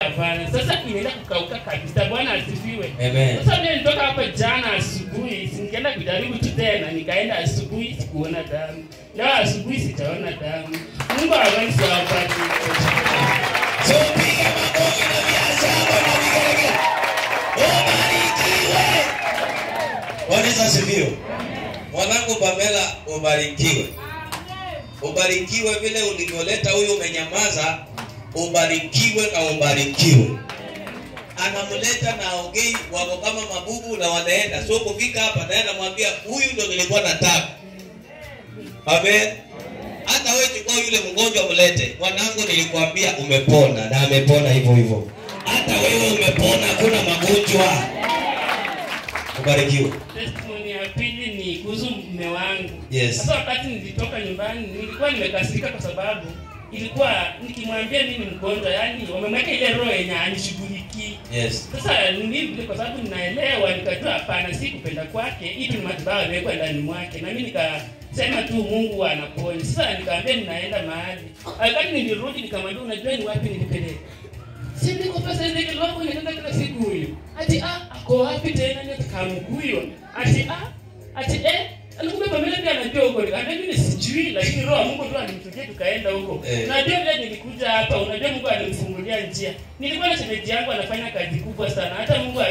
Hapana, sasa inaenda kukauka kabisa. Bwana asifiwe. Amen. Sasa mimi nilitoka hapa jana asubuhi, nikaenda kujaribu tena, nikaenda asubuhi sikuona damu. Leo asubuhi sitaona damu. Mungu awabariki wapate. So piga makofi na biashara na vigelegele. Ubarikiwe. Bwana asifiwe. Mwanangu Pamela, ubarikiwe. Ubarikiwe vile ulivyoleta huyu umenyamaza. Ubarikiwe na ubarikiwe. Anamleta na ongei wako kama mabubu na wanaenda. So kufika hapa naye anamwambia huyu ndo nilikuwa nataka. Amen. Hata wewe chukua yule mgonjwa mlete. Mwanangu nilikwambia umepona na amepona hivyo hivyo. Hata wewe umepona, kuna magonjwa. Ubarikiwe. Testimony ya pili ni kuhusu mume wangu. Yes. Sasa wakati nilitoka nyumbani nilikuwa nimekasirika kwa sababu ilikuwa nikimwambia mimi ni mgonjwa, yani wamemweka ile roho yenye anishughulikie. Yes. Sasa mimi kwa sababu ninaelewa nikajua hapana, si kupenda kwake, hivi ni matibabu yamewekwa ndani mwake. Na mimi nikasema tu Mungu anaponya. Sasa nikaambia ninaenda mahali. Wakati nilirudi nikamwambia unajua ni wapi nilipeleka? Si niko pesa ile kidogo ninaenda kila siku huyo. Ati ako wapi tena nikamkuiwa. Ati alikuwa Pamela pia anajua huko. Nikamwambia mimi sijui, lakini roho Mungu tu alimtokea tukaenda huko. Unajua vile nilikuja hapa, unajua Mungu alimfungulia njia. Nilikuwa na shemeji yangu anafanya kazi kubwa sana. Hata Mungu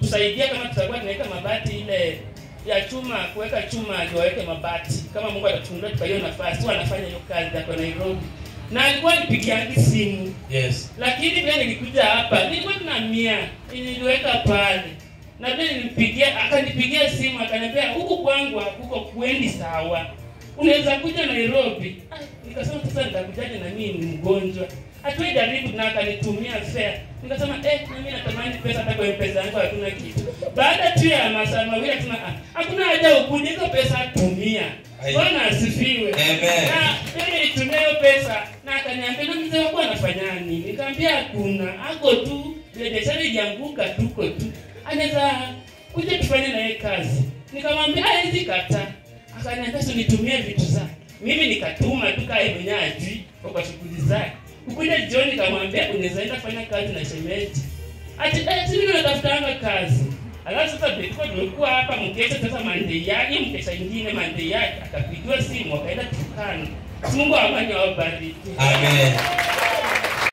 tusaidia kama tutakuwa tunaweka mabati ile ya chuma, kuweka chuma aliweke mabati. Kama Mungu atatufungulia kwa hiyo nafasi, anafanya hiyo kazi hapa Nairobi. Na alikuwa nipigia simu. Yes. Lakini vile nilikuja hapa, nilikuwa na 100 niliweka pale. Na vile nilipigia, akanipigia simu akaniambia huko kwangu huko kwendi sawa. Unaweza kuja Nairobi. Nikasema sasa nitakujaje na mimi ni mgonjwa. Atoe jaribu na akanitumia fare. Nikasema na mimi natamani pesa hata kwa pesa yangu hakuna kitu. Baada tu ya masaa mawili hakuna haja ukuje hizo pesa tumia. Bwana asifiwe. Amen. Na mimi nitumie hiyo pesa na akaniambia na mzee wako anafanya nini? Nikamwambia hakuna, ako tu ile biashara ijanguka tuko tu. Anaweza kuja tufanye na yeye kazi. Nikamwambia hizi kata. Akaniambia nitumie vitu zake. Mimi nikatuma tu kai mwenyeji kwa shughuli zake. Ukuja jioni nikamwambia unaweza enda kufanya kazi na shemeji. Ati mimi natafutanga kazi. Alafu sasa tulikuwa hapa mkesha sasa Monday yake mkesha nyingine Monday yake akapigiwa simu akaenda tukana. Mungu awabariki. Amen.